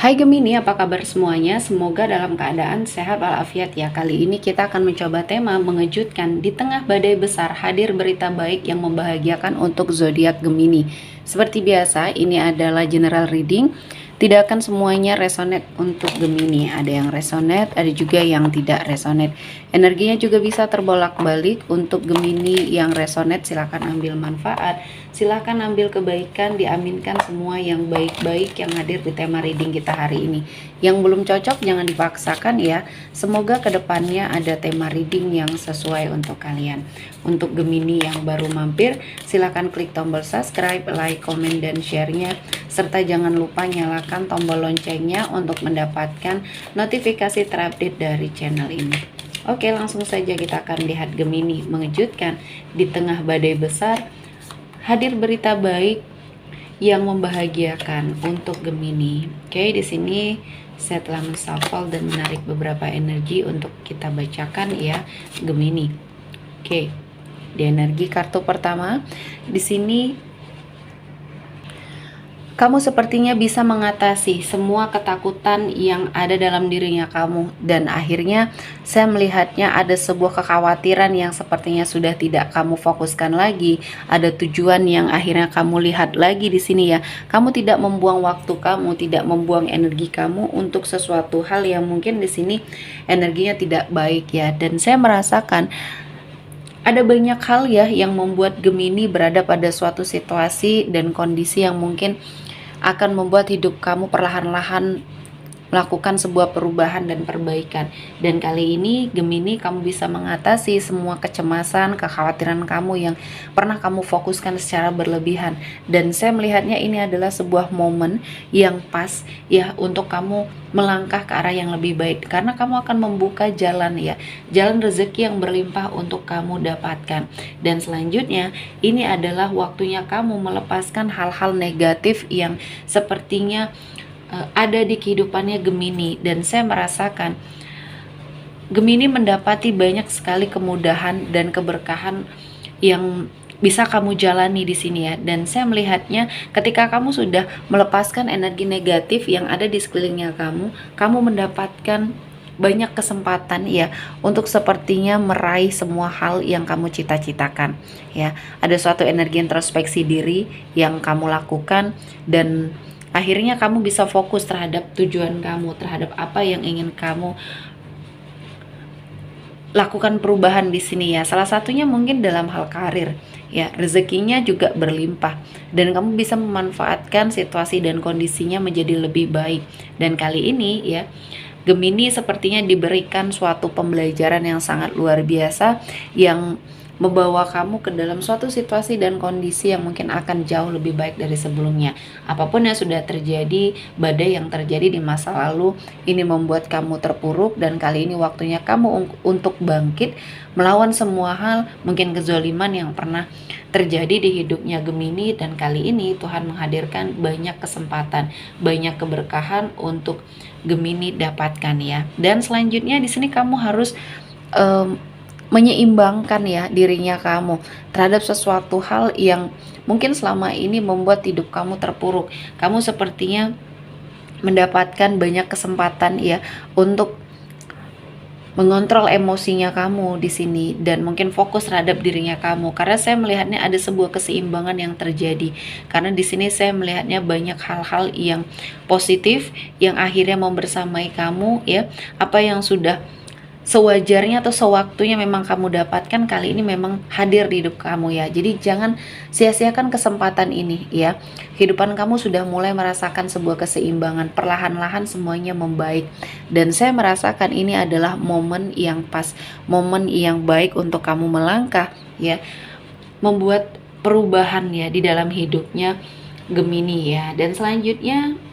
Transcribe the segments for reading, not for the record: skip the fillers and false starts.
Hai Gemini, apa kabar semuanya? Semoga dalam keadaan sehat walafiat ya. Kali ini kita akan mencoba tema mengejutkan. Di tengah badai besar, hadir berita baik yang membahagiakan untuk zodiak Gemini. Seperti biasa, ini adalah general reading. Tidak akan semuanya resonate untuk Gemini. Ada yang resonate, ada juga yang tidak resonate. Energinya juga bisa terbolak-balik. Untuk Gemini yang resonate, silakan ambil manfaat. Silahkan ambil kebaikan, diaminkan semua yang baik-baik yang hadir di tema reading kita hari ini. Yang belum cocok jangan dipaksakan ya. Semoga kedepannya ada tema reading yang sesuai untuk kalian. Untuk Gemini yang baru mampir, silahkan klik tombol subscribe, like, komen, dan share-nya. Serta jangan lupa nyalakan tombol loncengnya untuk mendapatkan notifikasi terupdate dari channel ini. Oke, langsung saja kita akan lihat Gemini mengejutkan. Di tengah badai besar, hadir berita baik yang membahagiakan untuk Gemini. Oke, di sini saya telah menshuffle dan menarik beberapa energi untuk kita bacakan ya, Gemini. Oke. Di energi kartu pertama, di sini kamu sepertinya bisa mengatasi semua ketakutan yang ada dalam dirinya kamu, dan akhirnya saya melihatnya ada sebuah kekhawatiran yang sepertinya sudah tidak kamu fokuskan lagi. Ada tujuan yang akhirnya kamu lihat lagi di sini ya. Kamu tidak membuang waktu kamu, tidak membuang energi kamu untuk sesuatu hal yang mungkin di sini energinya tidak baik ya. Dan saya merasakan ada banyak hal ya yang membuat Gemini berada pada suatu situasi dan kondisi yang mungkin akan membuat hidup kamu perlahan-lahan melakukan sebuah perubahan dan perbaikan. Dan kali ini Gemini, kamu bisa mengatasi semua kecemasan, kekhawatiran kamu yang pernah kamu fokuskan secara berlebihan. Dan saya melihatnya ini adalah sebuah momen yang pas ya untuk kamu melangkah ke arah yang lebih baik, karena kamu akan membuka jalan ya, jalan rezeki yang berlimpah untuk kamu dapatkan. Dan selanjutnya ini adalah waktunya kamu melepaskan hal-hal negatif yang sepertinya ada di kehidupannya Gemini. Dan saya merasakan Gemini mendapati banyak sekali kemudahan dan keberkahan yang bisa kamu jalani di sini ya. Dan saya melihatnya ketika kamu sudah melepaskan energi negatif yang ada di sekelilingnya kamu mendapatkan banyak kesempatan ya untuk sepertinya meraih semua hal yang kamu cita-citakan ya. Ada suatu energi introspeksi diri yang kamu lakukan, dan akhirnya kamu bisa fokus terhadap tujuan kamu, terhadap apa yang ingin kamu lakukan perubahan di sini ya. Salah satunya mungkin dalam hal karir ya, rezekinya juga berlimpah dan kamu bisa memanfaatkan situasi dan kondisinya menjadi lebih baik. Dan kali ini ya, Gemini sepertinya diberikan suatu pembelajaran yang sangat luar biasa yang membawa kamu ke dalam suatu situasi dan kondisi yang mungkin akan jauh lebih baik dari sebelumnya. Apapun yang sudah terjadi, badai yang terjadi di masa lalu ini membuat kamu terpuruk, dan kali ini waktunya kamu untuk bangkit melawan semua hal, mungkin kezoliman yang pernah terjadi di hidupnya Gemini. Dan kali ini Tuhan menghadirkan banyak kesempatan, banyak keberkahan untuk Gemini dapatkan ya. Dan selanjutnya di sini kamu harus menyeimbangkan ya dirinya kamu terhadap sesuatu hal yang mungkin selama ini membuat hidup kamu terpuruk. Kamu sepertinya mendapatkan banyak kesempatan ya untuk mengontrol emosinya kamu di sini dan mungkin fokus terhadap dirinya kamu, karena saya melihatnya ada sebuah keseimbangan yang terjadi. Karena di sini saya melihatnya banyak hal-hal yang positif yang akhirnya membersamai kamu ya. Apa yang sudah sewajarnya atau sewaktunya memang kamu dapatkan, kali ini memang hadir di hidup kamu ya. Jadi jangan sia-siakan kesempatan ini ya. Kehidupan kamu sudah mulai merasakan sebuah keseimbangan, perlahan-lahan semuanya membaik. Dan saya merasakan ini adalah momen yang pas, momen yang baik untuk kamu melangkah ya, membuat perubahan ya di dalam hidupnya Gemini ya. Dan selanjutnya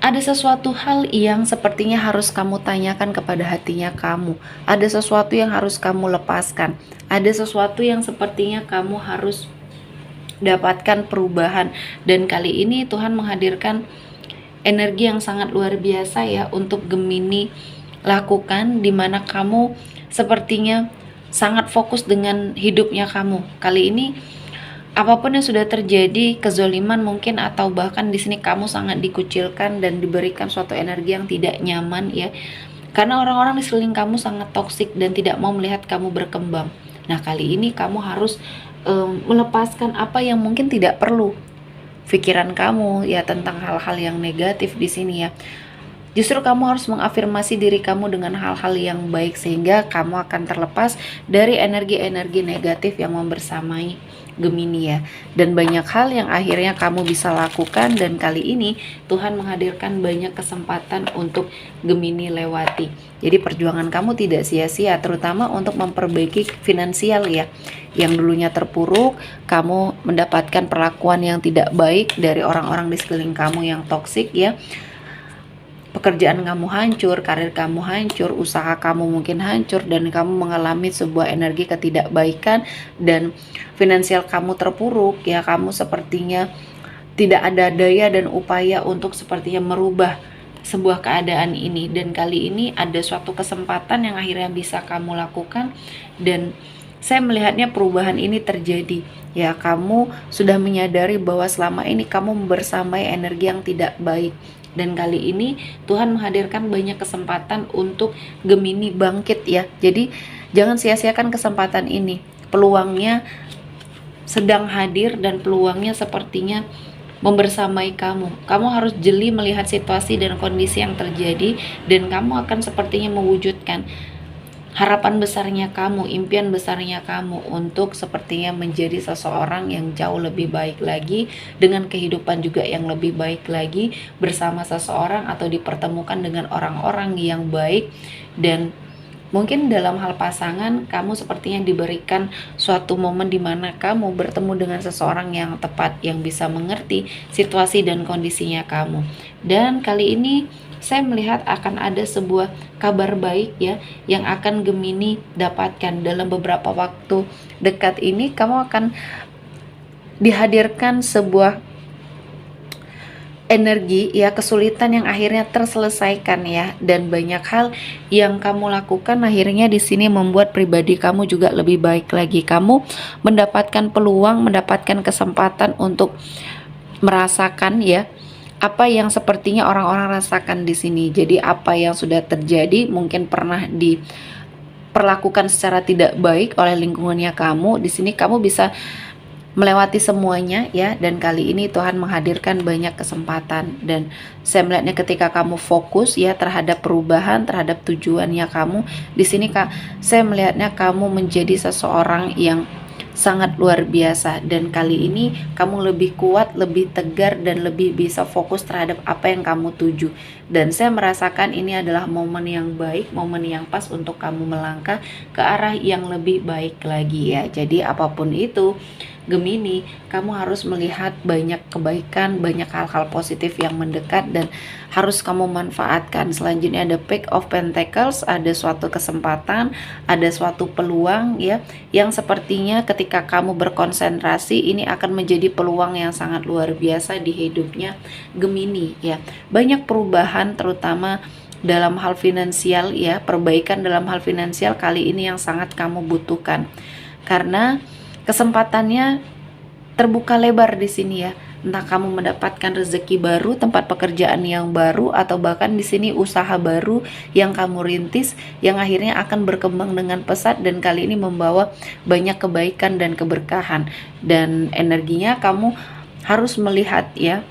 ada sesuatu hal yang sepertinya harus kamu tanyakan kepada hatinya kamu. Ada sesuatu yang harus kamu lepaskan. Ada sesuatu yang sepertinya kamu harus dapatkan perubahan. Dan kali ini Tuhan menghadirkan energi yang sangat luar biasa ya untuk Gemini lakukan, dimana kamu sepertinya sangat fokus dengan hidupnya kamu. Kali ini Apapun yang sudah terjadi, kezoliman mungkin atau bahkan di sini kamu sangat dikucilkan dan diberikan suatu energi yang tidak nyaman ya. Karena orang-orang di sekeliling kamu sangat toksik dan tidak mau melihat kamu berkembang. Nah, kali ini kamu harus melepaskan apa yang mungkin tidak perlu pikiran kamu ya tentang hal-hal yang negatif di sini ya. Justru kamu harus mengafirmasi diri kamu dengan hal-hal yang baik sehingga kamu akan terlepas dari energi-energi negatif yang membersamai Gemini ya. Dan banyak hal yang akhirnya kamu bisa lakukan dan kali ini Tuhan menghadirkan banyak kesempatan untuk Gemini lewati. Jadi perjuangan kamu tidak sia-sia, terutama untuk memperbaiki finansial ya. Yang dulunya terpuruk, kamu mendapatkan perlakuan yang tidak baik dari orang-orang di sekeliling kamu yang toksik ya. Pekerjaan kamu hancur, karir kamu hancur, usaha kamu mungkin hancur, dan kamu mengalami sebuah energi ketidakbaikan dan finansial kamu terpuruk ya. Kamu sepertinya tidak ada daya dan upaya untuk sepertinya merubah sebuah keadaan ini, dan kali ini ada suatu kesempatan yang akhirnya bisa kamu lakukan dan saya melihatnya perubahan ini terjadi ya. Kamu sudah menyadari bahwa selama ini kamu bersamai energi yang tidak baik. Dan kali ini Tuhan menghadirkan banyak kesempatan untuk Gemini bangkit ya. Jadi jangan sia-siakan kesempatan ini. Peluangnya sedang hadir dan peluangnya sepertinya membersamai kamu. Kamu harus jeli melihat situasi dan kondisi yang terjadi dan kamu akan sepertinya mewujudkan harapan besarnya kamu, impian besarnya kamu untuk sepertinya menjadi seseorang yang jauh lebih baik lagi, dengan kehidupan juga yang lebih baik lagi, bersama seseorang atau dipertemukan dengan orang-orang yang baik. Dan mungkin dalam hal pasangan, kamu sepertinya diberikan suatu momen di mana kamu bertemu dengan seseorang yang tepat, yang bisa mengerti situasi dan kondisinya kamu. Dan kali ini saya melihat akan ada sebuah kabar baik ya yang akan Gemini dapatkan dalam beberapa waktu dekat ini. Kamu akan dihadirkan sebuah energi ya, kesulitan yang akhirnya terselesaikan ya, dan banyak hal yang kamu lakukan akhirnya di sini membuat pribadi kamu juga lebih baik lagi. Kamu mendapatkan peluang, mendapatkan kesempatan untuk merasakan ya apa yang sepertinya orang-orang rasakan di sini. Jadi apa yang sudah terjadi mungkin pernah diperlakukan secara tidak baik oleh lingkungannya kamu. Di sini kamu bisa melewati semuanya ya, dan kali ini Tuhan menghadirkan banyak kesempatan. Dan saya melihatnya ketika kamu fokus ya terhadap perubahan, terhadap tujuannya kamu, di sini saya melihatnya kamu menjadi seseorang yang sangat luar biasa, dan kali ini kamu lebih kuat, lebih tegar, dan lebih bisa fokus terhadap apa yang kamu tuju. Dan saya merasakan ini adalah momen yang baik, momen yang pas untuk kamu melangkah ke arah yang lebih baik lagi ya. Jadi apapun itu Gemini, kamu harus melihat banyak kebaikan, banyak hal-hal positif yang mendekat dan harus kamu manfaatkan. Selanjutnya ada Page of Pentacles, ada suatu kesempatan, ada suatu peluang ya, yang sepertinya ketika kamu berkonsentrasi ini akan menjadi peluang yang sangat luar biasa di hidupnya Gemini ya. Banyak perubahan terutama dalam hal finansial ya, perbaikan dalam hal finansial kali ini yang sangat kamu butuhkan. Karena kesempatannya terbuka lebar di sini ya. Entah kamu mendapatkan rezeki baru, tempat pekerjaan yang baru, atau bahkan di sini usaha baru yang kamu rintis yang akhirnya akan berkembang dengan pesat dan kali ini membawa banyak kebaikan dan keberkahan. Dan energinya kamu harus melihat ya,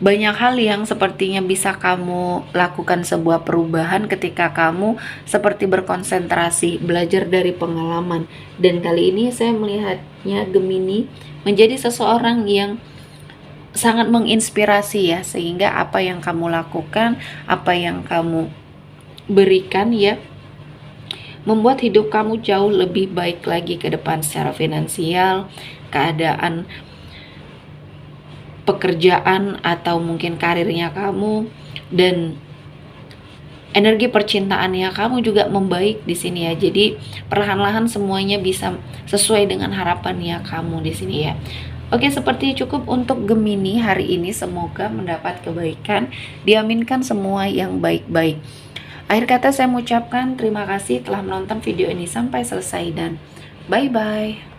banyak hal yang sepertinya bisa kamu lakukan sebuah perubahan ketika kamu seperti berkonsentrasi, belajar dari pengalaman. Dan kali ini saya melihatnya Gemini menjadi seseorang yang sangat menginspirasi ya, sehingga apa yang kamu lakukan, apa yang kamu berikan ya, membuat hidup kamu jauh lebih baik lagi ke depan secara finansial, keadaan pekerjaan atau mungkin karirnya kamu, dan energi percintaannya kamu juga membaik di sini ya. Jadi perlahan-lahan semuanya bisa sesuai dengan harapannya kamu di sini ya. Oke, seperti cukup untuk Gemini hari ini. Semoga mendapat kebaikan, diaminkan semua yang baik-baik. Akhir kata saya mengucapkan terima kasih telah menonton video ini sampai selesai dan bye-bye.